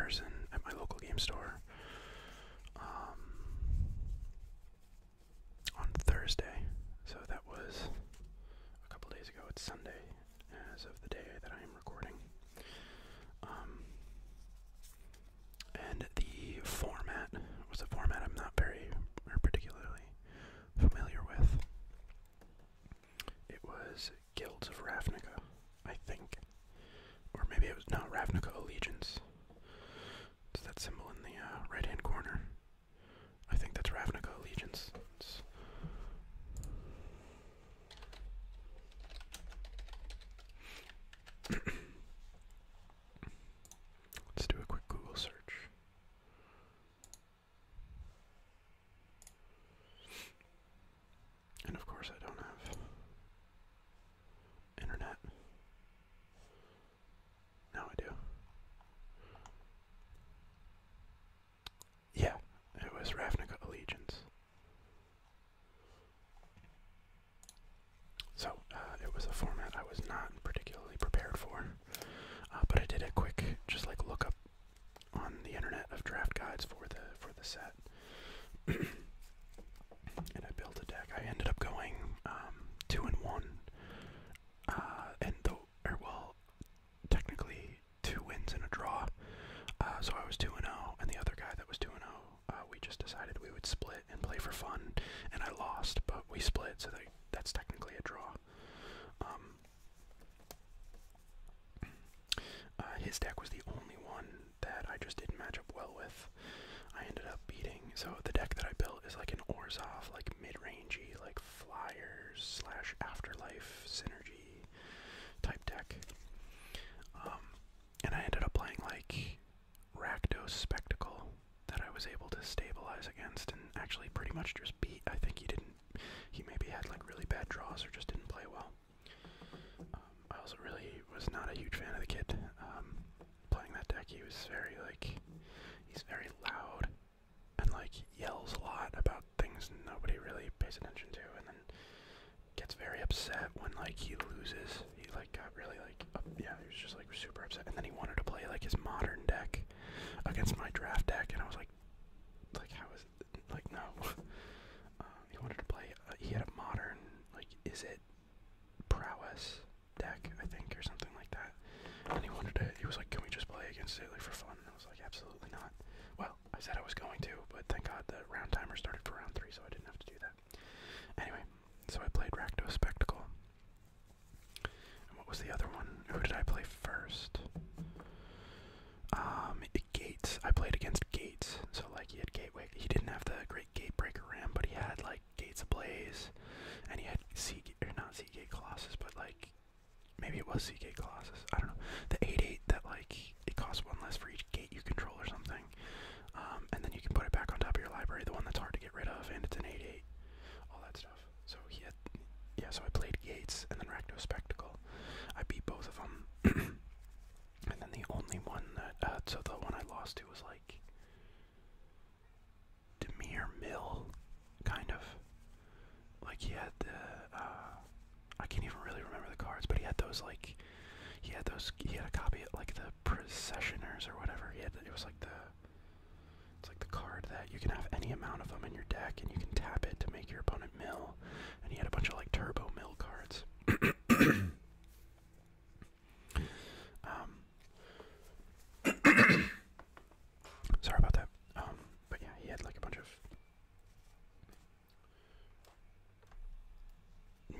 person at my local game store on Thursday. So that was a couple days ago. It's Sunday as of the day that I am recording. And the format was a format I'm not very or particularly familiar with. It was Guilds of Ravnica, I think. Or maybe it was, no, Ravnica Allegiance. It's that symbol in the right-hand corner. I think that's Ravnica Allegiance. Let's do a quick Google search. And of course I don't have internet. Now I do. Yeah, it was Ravnica Allegiance. So, it was a format I was not particularly prepared for. But I did a quick, just like look up on the internet of draft guides for the set. And I built a deck. I ended up going 2-1. Technically 2 wins and a draw. So I was 2-0, and the other guy that was 2-0, we just decided we would split and play for fun, and I lost, but we split, so that's technically a draw. His deck was the only one that I just didn't match up well with. I ended up beating, so the deck that I built is like an Orzhov, like mid-rangey, like flyers / afterlife synergy type deck. And I ended up playing like Rakdos Spectacle that I was able to stabilize against and actually pretty much just beat. I think he maybe had like really bad draws or just didn't play well. I also really was not a huge fan of the kid playing that deck. He was he's very loud and like yells a lot about things nobody really pays attention to, and then gets very upset when like he loses. He like got really like yeah, he was just like super upset, and then he wanted to play like his modern deck against my draft deck, and I was like how is it? Like no. He wanted to play. He had a modern like is it prowess deck I think or something like that, and he was like, can we just play against it like for fun? And I was like, absolutely not. Well, I said I was going to, but thank God the round timer started for round 3, so I didn't have to do that. Anyway, so I played Rakdos Spectacle. And what was the other one? Who did I play first? Gates. I played against Gates. So like he had Gateway. He didn't have the great Gatebreaker Ram, but he had like Gates Ablaze, and he had not Seagate Colossus, but like maybe it was Seagate Colossus. I don't know. The 8/8 that like it costs 1 less for each gate you control or something. And then you can put it back on top of your library, the one that's hard to get rid of, and it's an 8/8. All that stuff. So so I played Gates and then Rakdos Spectacle. I beat both of them. And then the only one that, so the one I lost to was like Demir Mill, kind of. Like he had the, I can't even really remember the cards, but he had those like, he had a copy of like the Processioners or whatever. It was like it's like the card that you can have any amount of them in your deck and you can tap it to make your opponent mill. And he had a bunch of like turbo mill cards. Sorry about that. But yeah, he had like a bunch of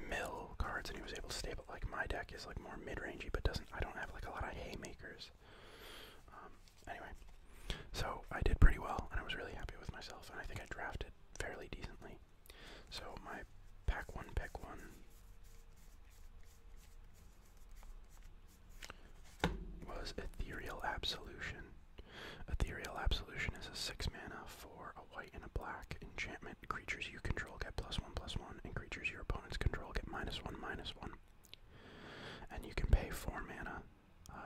mill cards, and he was able to stable. Like my deck is like more mid-rangey, but I don't have like a lot of haymakers. Anyway, so I did pretty well, and I was really happy with myself, and I think I drafted fairly decently. So my pack 1, pick 1 was Ethereal Absolution. Ethereal Absolution is a 6 mana for a white and a black enchantment. Creatures you control get +1/+1, and creatures your opponents control get -1/-1. And you can pay 4 mana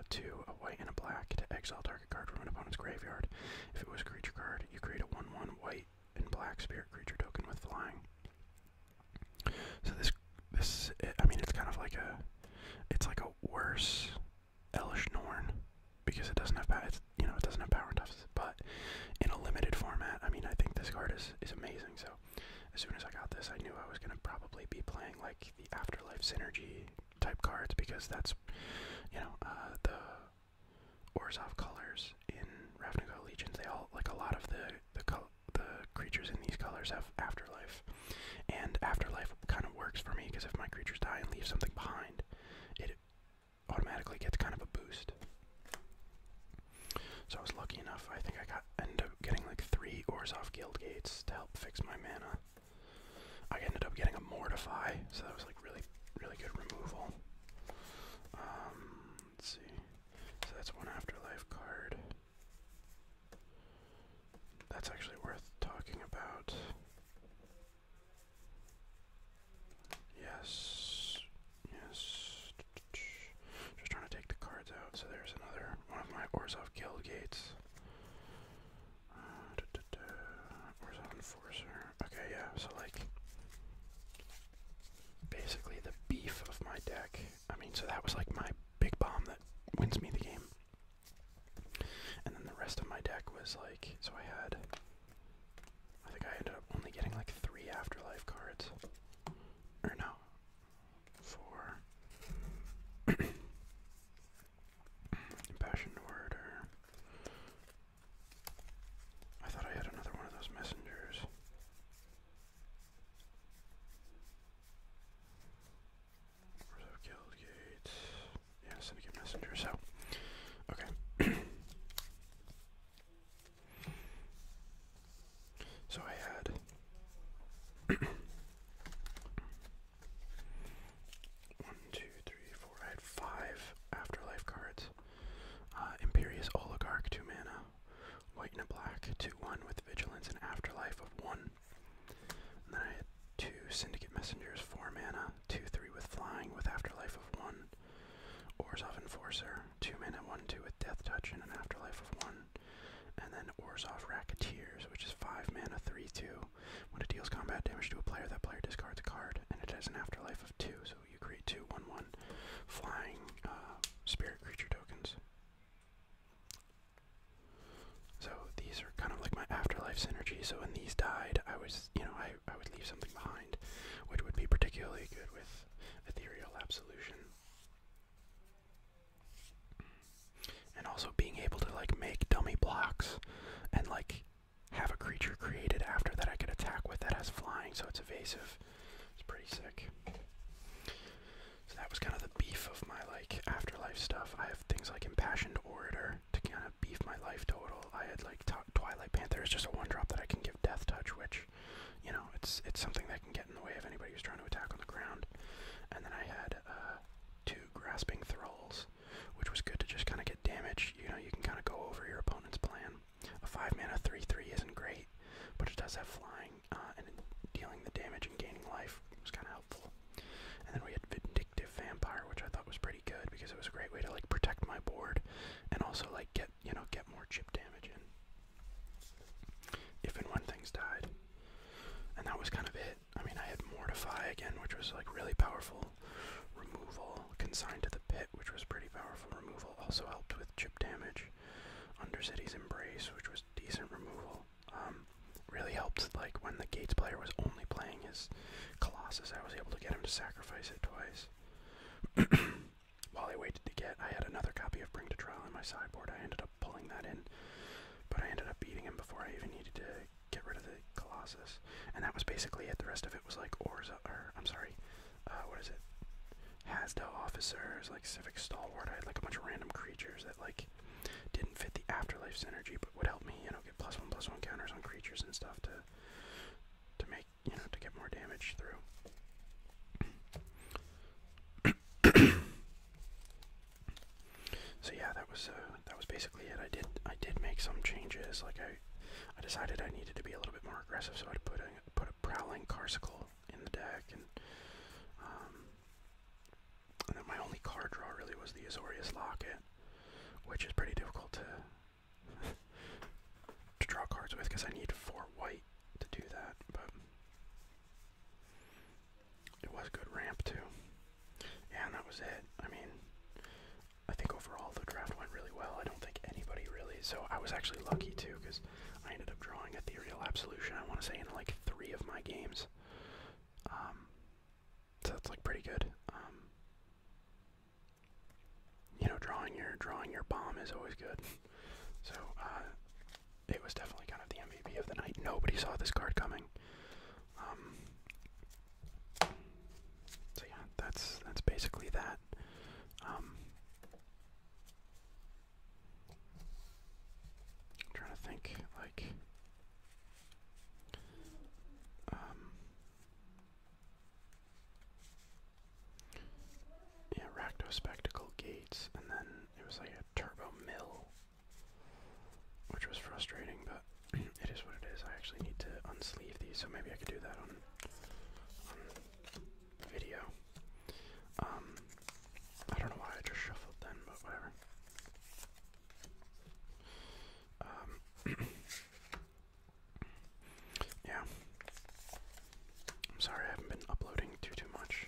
to a white and a black to exile target card from an opponent's graveyard. If it was a creature card, you create a 1/1 white and black spirit creature token with flying. So this I mean, it's kind of like it's like a worse Elish Norn, because it doesn't have power synergy type cards because that's, you know, the Orzhov colors in Ravnica Legions. They all, like, a lot of the creatures in these colors have afterlife, and afterlife kind of works for me because if my creatures die and leave something behind, it automatically gets kind of a boost. So I was lucky enough. I think I ended up getting like 3 Orzhov Guild Gates to help fix my mana. I ended up getting a Mortify, so that was like really, really good removal. Let's see. So that's one afterlife card. That's actually worth talking about. Yes. Yes. Just trying to take the cards out. So there's another one of my Orzhov Guild Gates. Orzhov Enforcer. Okay, yeah, so like basically the beef of my deck. I mean, so that was like my big bomb that wins me the game. And then the rest of my deck was like, so I think I ended up only getting like 3 afterlife cards. Or no, 4. Impassioned Order. I thought I had another one of those messengers. Orzhov Guild Gates. Yeah, Syndicate Messenger. So, okay. So I had 1, 2, 3, 4. I had 5 afterlife cards. Imperious Oligarch, 2 mana. White and a black, 2/1 with vigilance and afterlife of 1. And then I had 2 Syndicate Messengers, 4 mana, 2/3 with flying with afterlife of 1. Orzhov Enforcer, 2 mana, 1/2 with death touch and an afterlife of 1. And then Orzhov Racketeers, which is 5 mana, 3/2. When it deals combat damage to a player, that player discards a card, and it has an afterlife of 2. So you create 2 1/1 flying spirit creature tokens. So these are kind of like my afterlife synergy. So when these died, I was, you know, I would leave something behind, which would be particularly good with Ethereal Absolution. And also being able to like make dummy blocks and like have a creature created after that I could attack with that has flying, so it's evasive. It's pretty sick. So that was kind of the beef of my like afterlife stuff. I have things like Impassioned Orator to kind of beef my life total. I had like Twilight Panther is just a 1-drop that I can give Death Touch, which, you know, it's something that can get in the way of anybody who's trying to attack on the ground. And then I had 2 Grasping Thralls, which was good to just kind of get damage. You know, you can kind of go over your opponent's plan. A 5 mana 3/3 isn't great, but it does have flying, and dealing the damage and gaining life was kind of helpful. And then we had Vindictive Vampire, which I thought was pretty good because it was a great way to like protect my board and also like get more chip damage in if and when things died. And that was kind of it. I mean, I had Mortify again, which was like really powerful removal. Consigned to the Pit, which was pretty powerful removal, also helped with chip damage. Undercity's Embrace, which was decent removal. Really helped like when the Gates player was only playing his Colossus, I was able to get him to sacrifice it twice. While I waited to get, I had another copy of Bring to Trial in my sideboard. I ended up pulling that in, but I ended up beating him before I even needed to get rid of the Colossus. And that was basically it. The rest of it was like what is it? Hasda Officers, like Civic Stalwart. I had like a bunch of random creatures that like didn't fit the afterlife synergy, but would help me, you know, get +1/+1 counters on creatures and stuff to make, you know, to get more damage through. So yeah, that was basically it. I did make some changes. Like I decided I needed to be a little bit more aggressive, so I put a Prowling Carsicle in the deck, and then my only card draw really was the Azorius Locket, which is pretty difficult to draw cards with because I need 4 white to do that, but it was good ramp too. Yeah, and that was it. I mean, I think overall the draft went really well. I don't think anybody really, so I was actually lucky too because I ended up drawing Ethereal Absolution, I want to say, in like 3 of my games. So that's like pretty good. drawing your bomb is always good. So, it was definitely kind of the MVP of the night. Nobody saw this card coming. So yeah, that's basically that. I'm trying to think, like, yeah, Rakdos Spectacle Gates, and then it was like a Turbo Mill, which was frustrating, but it is what it is. I actually need to unsleeve these, so maybe I could do that on video. I don't know why I just shuffled then, but whatever. Yeah. I'm sorry I haven't been uploading too much.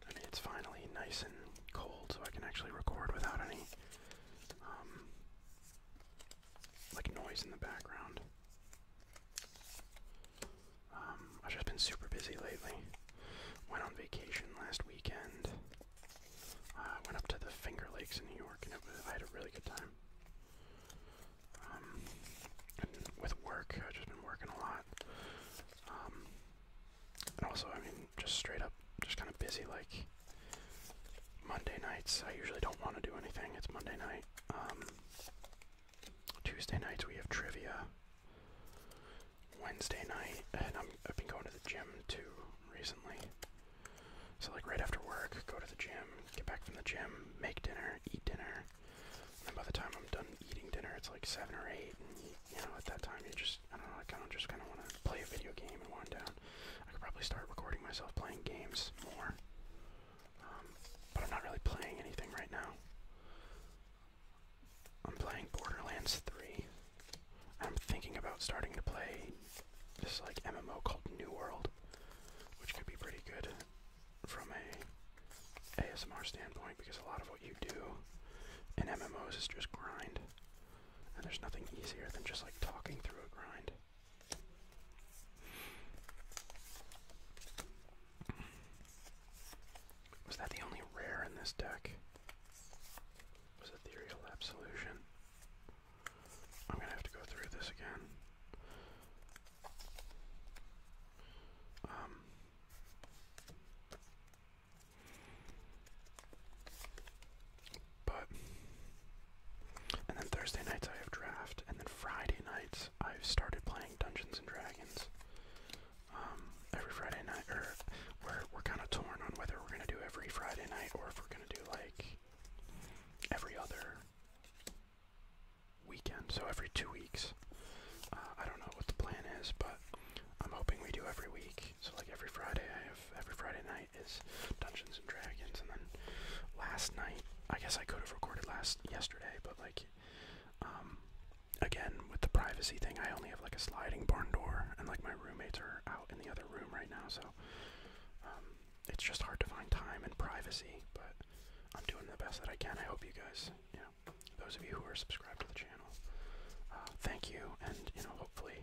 I mean, it's finally nice and cold, so I can actually record without any, like, noise in the background. I've just been super busy lately. Went on vacation last weekend. Went up to the Finger Lakes in New York, and I had a really good time. And with work, I've just been working a lot. And also, I mean, just straight up, just kind of busy, like, Monday nights, I usually don't want to do anything. It's Monday night. Tuesday nights, we have trivia. Wednesday night, and I've been going to the gym, too, recently. So, like, right after work, go to the gym, get back from the gym, make dinner, eat dinner, and then by the time I'm done eating dinner, it's like 7 or 8, and, you know, at that time, you just, I don't know, I kind of want to play a video game and wind down. I could probably start recording myself playing games more, but I'm not really playing anything right now. I'm playing Borderlands 3, and I'm thinking about starting to play this, like, MMO called New World, which could be pretty good from a ASMR standpoint, because a lot of what you do in MMOs is just grind, and there's nothing easier than just, like, talking through a grind. Was that the only rare in this deck? Was Ethereal Absolution? I'm gonna have to go through this again. And then Thursday nights I have draft, and then Friday nights I've started playing Dungeons and Dragons. Every Friday night, or we're kind of torn on whether we're gonna do every Friday night or if we're gonna do like every other weekend, so every 2 weeks. I don't know what the plan is, but I'm hoping we do every week. So like every Friday every Friday night is Dungeons and Dragons, and then last night, I guess I could have recorded yesterday, but like, again, with the privacy thing, I only have like a sliding barn door, and like my roommates are out in the other room right now, so it's just hard to find time and privacy, but I'm doing the best that I can. I hope you guys, you know, those of you who are subscribed to the channel, thank you, and, you know, hopefully,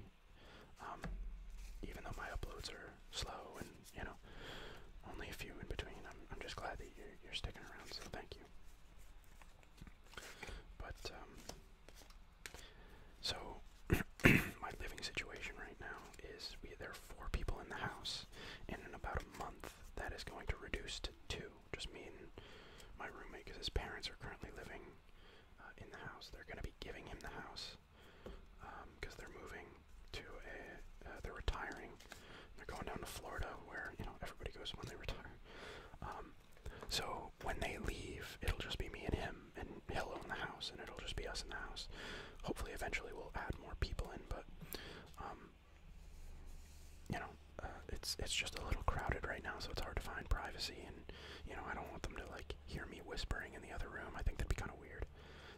even though my uploads are slow and, you know, only a few in between, I'm just glad that you're sticking around, so thank you. But, so, my living situation right now is there are 4 people in the house, and in about a month, that is going to reduce to 2, just me and my roommate, because his parents are currently living in the house. They're going to be giving him the house, because they're moving to they're retiring. They're going down to Florida, where, you know, everybody goes when they retire. So when they leave, it'll just be me and him, and he'll own the house, and it'll just be us in the house. Hopefully, eventually, we'll add more people in, but, you know, it's just a little crowded right now, so it's hard to find privacy, and, you know, I don't want them to, like, hear me whispering in the other room. I think that'd be kind of weird.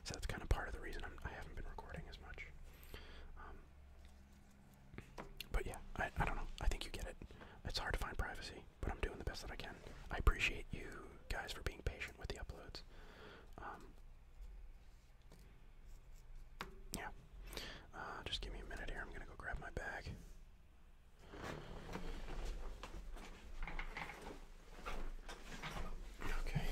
So that's kind of part of the reason I haven't been recording as much. But yeah, I don't know. I think you get it. It's hard to find privacy, but I'm doing the best that I can. I appreciate you guys for being patient with the uploads. Yeah. Just give me a minute here. I'm gonna go grab my bag. Okay.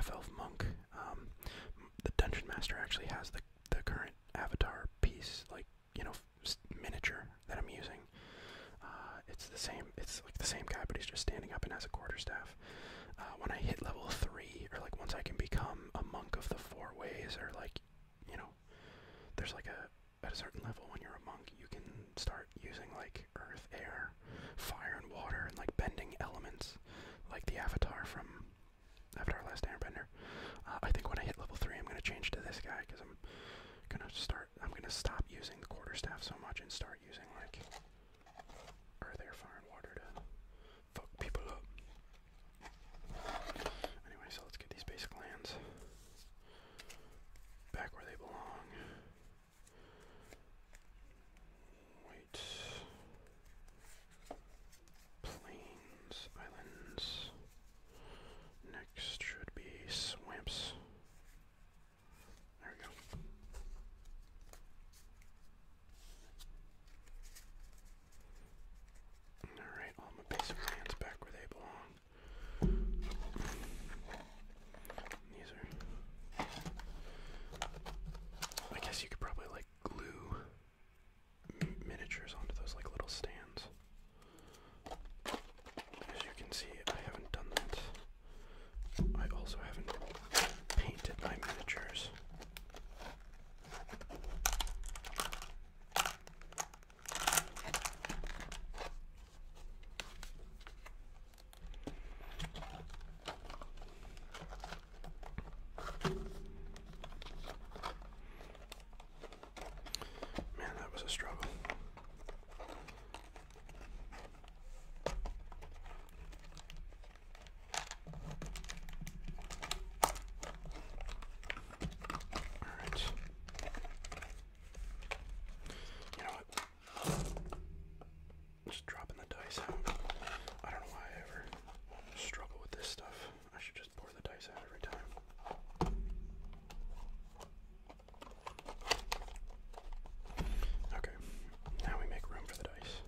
half elf monk. The dungeon master actually has the current avatar piece, like, you know, miniature that I'm using. It's the same. It's like the same guy, but he's just standing up and has a quarterstaff. When I hit level 3, or like once I can become a monk of the 4 ways, or like, you know, there's like at a certain level when you're a monk, you can start using like earth, air, fire, and water, and like bending elements, like the avatar from Avatar: Last Airbender. I think when I hit level 3, I'm gonna change to this guy because I'm gonna stop using the quarterstaff so much and start using like earth, air, fire, and water to fuck people up. Anyway, so let's get these basic lands back where they belong. Wait. Plains, islands. Next should be swamps. There we go. Alright, all my basic lands back where they belong. These are... I guess you could probably like glue miniatures onto those like little stands. As you can see, I haven't done that. I also haven't painted my miniatures. Man, that was a struggle. Alright. You know what? Just dropping the dice out. I don't know why I ever struggle with this stuff. I should just pour the dice out every time. Okay, now we make room for the dice.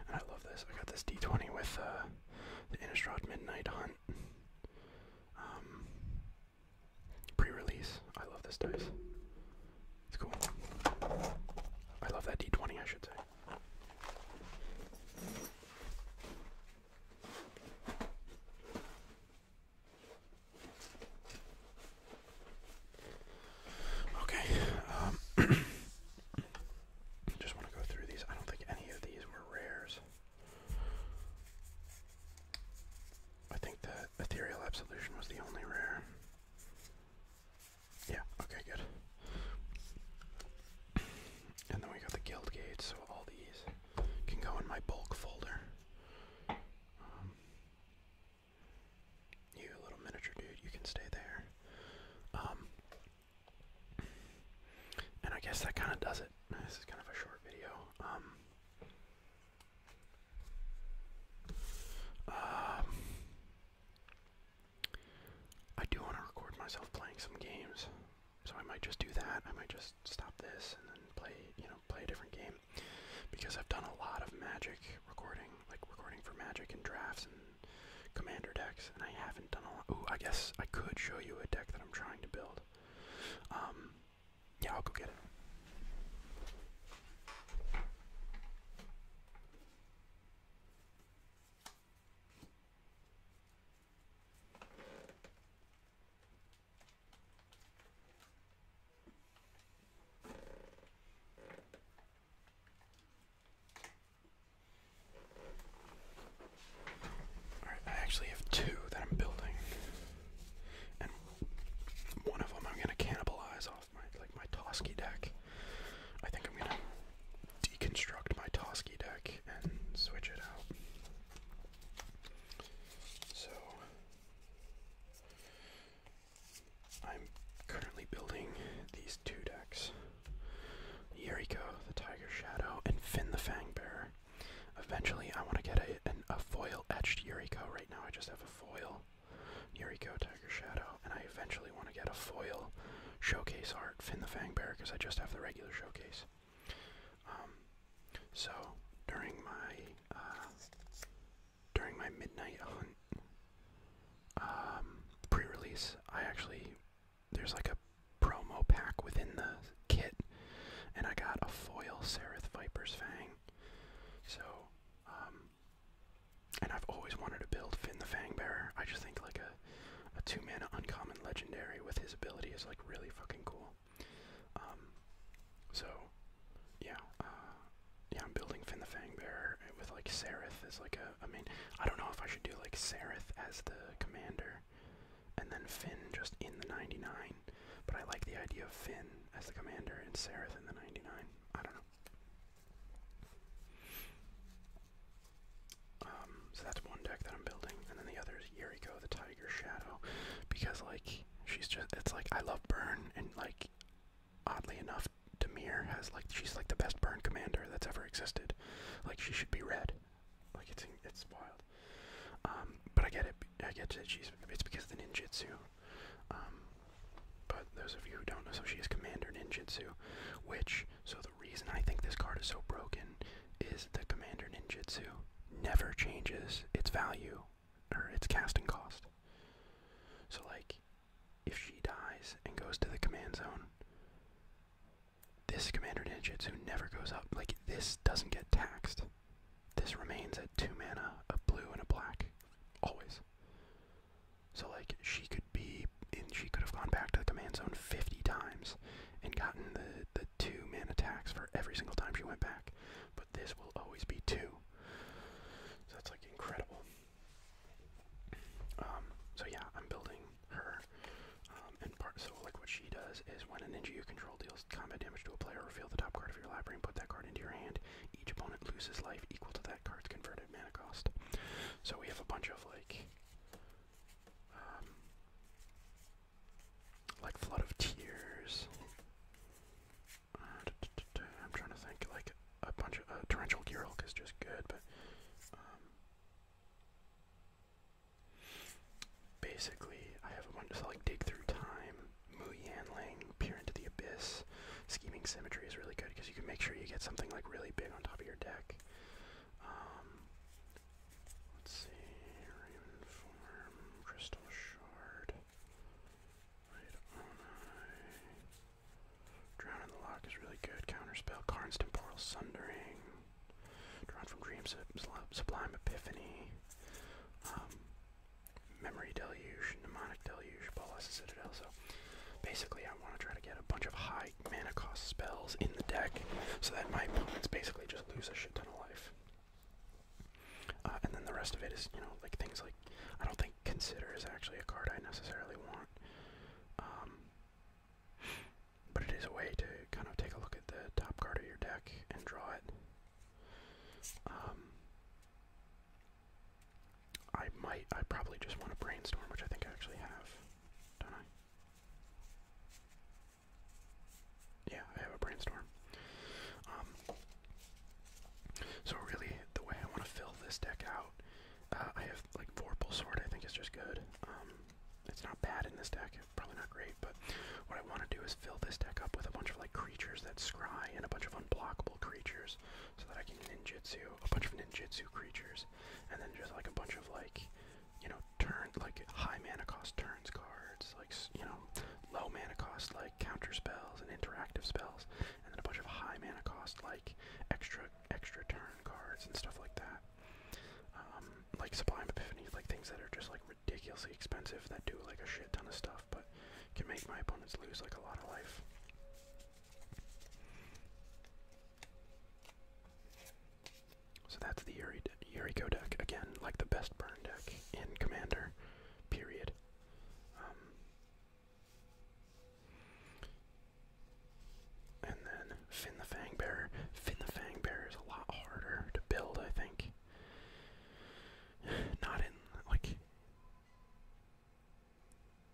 And I love this. I got this D20 with the Innistrad Midnight Hunt pre-release. I love this dice. It's cool. I love that D20, I should say. Okay, just want to go through these. I don't think any of these were rares. I think that Ethereal Absolution was the only rare. Yeah, okay, good. And then we got the guild gates, so all these can go in my bulk folder. You little miniature dude, you can stay there. And I guess that kind of does it. This is kind of a short video. I do want to record myself playing some games, so I might just do that. I might just stop this and then play, play a different game, because I've done a lot of Magic recording, like recording for Magic and drafts and Commander decks, and I haven't done a lot. Ooh, I guess I could show you a deck that I'm trying to build. Yeah, I'll go get it. Alright, I actually have two that I'm building, and one of them I'm gonna cannibalize off my Toski deck. I think I'm gonna deconstruct my Toski deck and switch it out. So I'm currently building these two decks: Yuriko, the Tiger Shadow, and Finn the Fangbearer. Eventually, I want to get a foil etched Yuriko. Right now, I just have a foil Yuriko, Tiger Shadow, and I eventually want to get a foil showcase art Finn the Fangbearer, because I just have the regular showcase. So during my Reverse Fang. So, and I've always wanted to build Finn the Fangbearer. I just think like a 2-mana uncommon legendary with his ability is like really fucking cool. So yeah, yeah, I'm building Finn the Fangbearer with like Sereth as like I mean, I don't know if I should do like Sereth as the commander and then Finn just in the 99, but I like the idea of Finn as the commander and Sereth in the 99. I don't know. So that's one deck that I'm building, and then the other is Yuriko, the Tiger Shadow, because like she's just, it's like I love burn, and like oddly enough, Demir has like, she's like the best burn commander that's ever existed. Like she should be red. Like it's wild. But I get it. I get that it's because of the ninjutsu. But those of you who don't know, so she is Commander Ninjutsu, so the reason I think this card is so broken is the Commander Ninjutsu never changes its value, or its casting cost. So like, if she dies and goes to the command zone, this Commander Ninjutsu never goes up. Like, this doesn't get taxed. This remains at 2 mana, a blue and a black, always. So like, she could have gone back to the command zone 50 times and gotten the 2 mana tax for every single time she went back. But this will always be 2. So that's like incredible. So yeah, I'm building her. So like what she does is when a ninja you control deals combat damage to a player, reveal the top card of your library and put that card into your hand. Each opponent loses life equal to that card's converted mana cost. So we have a bunch of like Flood of Tears. I'm trying to think, like a bunch of Torrential Girulk is just good, but basically I have a bunch of like Dig Through Time, Mu Yanling, Peer into the Abyss. Scheming Symmetry is really good because you can make sure you get something like really big on top of your deck. Let's see, Raven Form, Crystal Shard. Drown in the Lock is really good. Counterspell, Karn's Temporal Sundering. Drawn from Dreams, Sublime Epiphany. Memory Deluge, Mnemonic Deluge, Bolas Citadel. So basically I want to try to get a bunch of high mana cost spells in the deck so that my opponents basically just lose a shit ton of life. And then the rest of it is, you know, like things like, I don't think Consider is actually a card I necessarily want. But it is a way to kind of take a look at the top card of your deck and draw it. I probably just want to Brainstorm, which I think I actually have, don't I? Yeah, I have a Brainstorm. So really, the way I want to fill this deck out, I have like Vorpal Sword, I think is just good. It's not bad in this deck, probably not great, but what I want to do is fill this deck up with a bunch of like creatures that scry and a bunch of unblockable creatures so that I can ninjutsu, a bunch of ninjutsu creatures, and then just like a bunch of like, you know, like high mana cost turns cards, like, you know, low mana cost like counter spells and interactive spells, and then a bunch of high mana cost like extra turn cards and stuff like that. Like Sublime Epiphany, like things that are just like ridiculously expensive that do like a shit ton of stuff, but can make my opponents lose like a lot of life. So that's the Yuriko deck. Again, like the best burn deck in Commander, period. And then Finn the Fangbearer. Finn the Fangbearer is a lot harder to build, I think. Not in, like,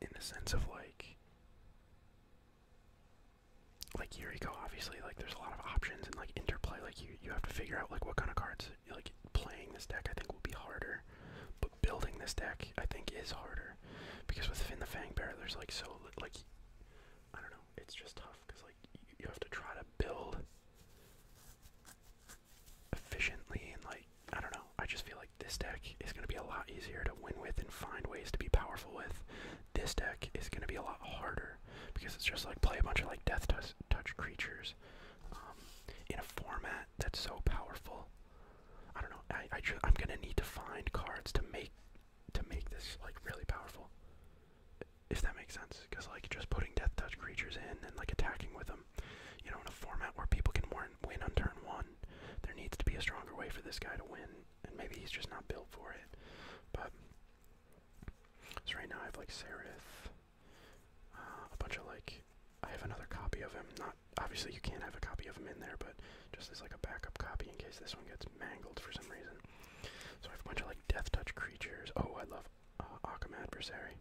in the sense of, like Yuriko, obviously, like, there's a lot of options and, like, interplay, like, you have to figure out, like, what kind of cards, like, playing this deck, I think, will be harder, but building this deck, I think, is harder, because with Finn the Fangbearer, there's, like, so, like, I don't know, it's just tough, because, like, you have to try to build efficiently, and, like, I don't know, I just feel like this deck is going to be a lot easier to win with and find ways to be powerful with. This deck is going to be a lot harder, because it's just like play a bunch of like death touch creatures in a format that it's so powerful. I don't know. I'm gonna need to find cards to make this like really powerful. If that makes sense, because like just putting death touch creatures in and like attacking with them, you know, in a format where people can win on turn one, there needs to be a stronger way for this guy to win, and maybe he's just not built for it. But so right now I have like Sereth, a bunch of like, I have another copy of him. Not obviously you can't have a copy of him in there, but just as like a backup copy in case this one gets mangled for some reason. So I have a bunch of like death touch creatures. Oh, I love Occam Adversary.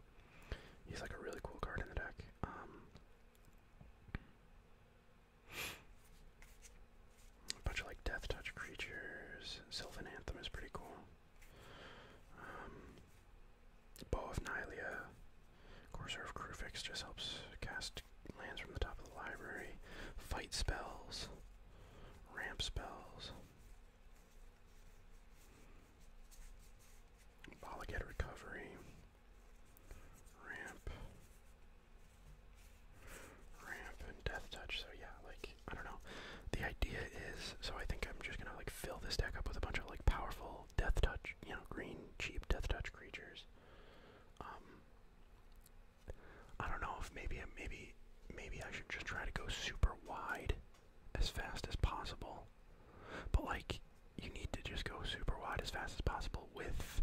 He's like a really cool card in the deck. A bunch of like death touch creatures. Sylvan Anthem is pretty cool. Bow of Nylea. Courser of Krufix just helps cast lands from the top of the library. Fight spells. Ramp spells. Bolligate Recovery. Ramp and Death Touch. So yeah, like, I don't know. The idea is, so I think I'm just gonna like fill this deck up with a bunch of like powerful Death Touch, you know, green cheap Death Touch creatures. I don't know if maybe I should just try to go super wide as fast as possible. But like, you need to just go super wide as fast as possible with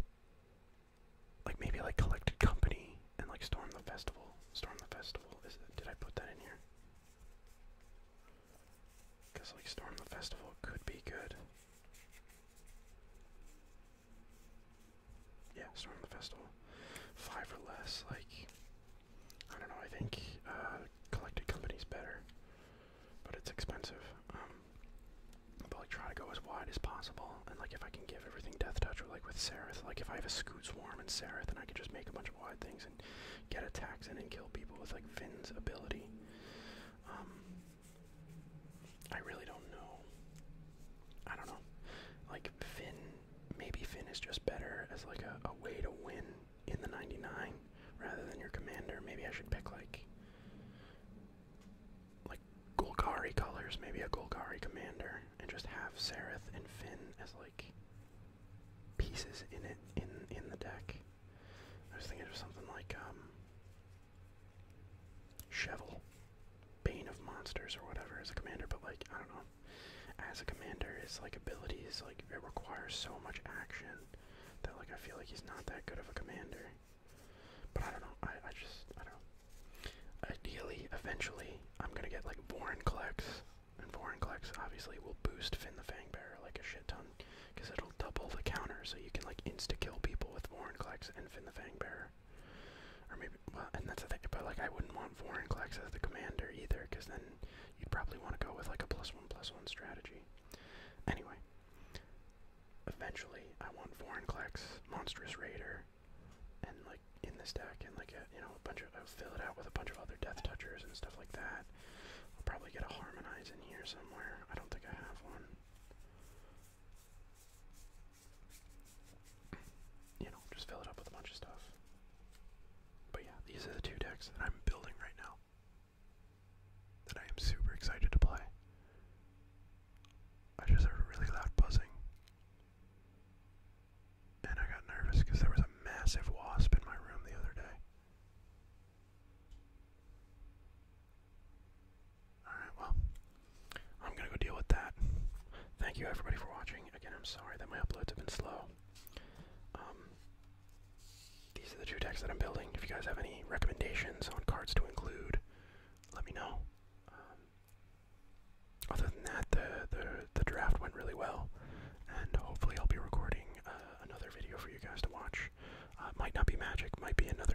like maybe like Collected Company and like Storm the Festival. Storm the Festival, did I put that in here? Because like Storm the Festival could be good. Yeah, Storm the Festival. 5 or less, like, I don't know, I think Collected Company's better, but it's expensive. But like try to go as wide as possible, and like if I can give everything Death Touch, or like with Sereth, like if I have a Scoot Swarm and Sereth, and I can just make a bunch of wide things and get attacks in and kill people with like Finn's ability. I really don't know. I don't know. Like Finn, maybe Finn is just better as like a way to win in the 99 rather than your commander. Maybe I should pick like Golgari colors, maybe a Golgari commander, and just have Sereth and Finn as like pieces in it in the deck. I was thinking of something like Shevel, Bane of Monsters or whatever as a commander, but like I don't know. As a commander, his like abilities, like it requires so much action that like I feel like he's not that good of a commander. But I don't know. I don't know. Ideally, eventually, I'm gonna get like Vorinclex, and Vorinclex obviously will boost Finn the Fangbearer like a shit ton, because it'll double the counter, so you can like insta-kill people with Vorinclex and Finn the Fangbearer. Or maybe, well, and that's the thing, but like I wouldn't want Vorinclex as the commander either, because then you'd probably want to go with like a +1/+1 strategy. Anyway, eventually I want Vorinclex, Monstrous Raider, and like in this deck, and like a, you know, a bunch of, I'll fill it out with a bunch of other Death Touchers and stuff like that. I'll probably get a Harmonize in here somewhere. I don't think I have one. You know, just fill it up with a bunch of stuff. But yeah, these are the two decks that I'm building right now that I am super excited to play. I just heard a really loud buzzing, and I got nervous because there was a massive wasp in my room the other day. Alright, well, I'm gonna go deal with that. Thank you everybody for watching. Again, I'm sorry that my uploads have been slow. These are the two decks that I'm building. If you guys have any recommendations on cards to include, let me know. Other than that, the draft went really well, and hopefully I'll be recording another video for you guys to watch. Might not be Magic, might be another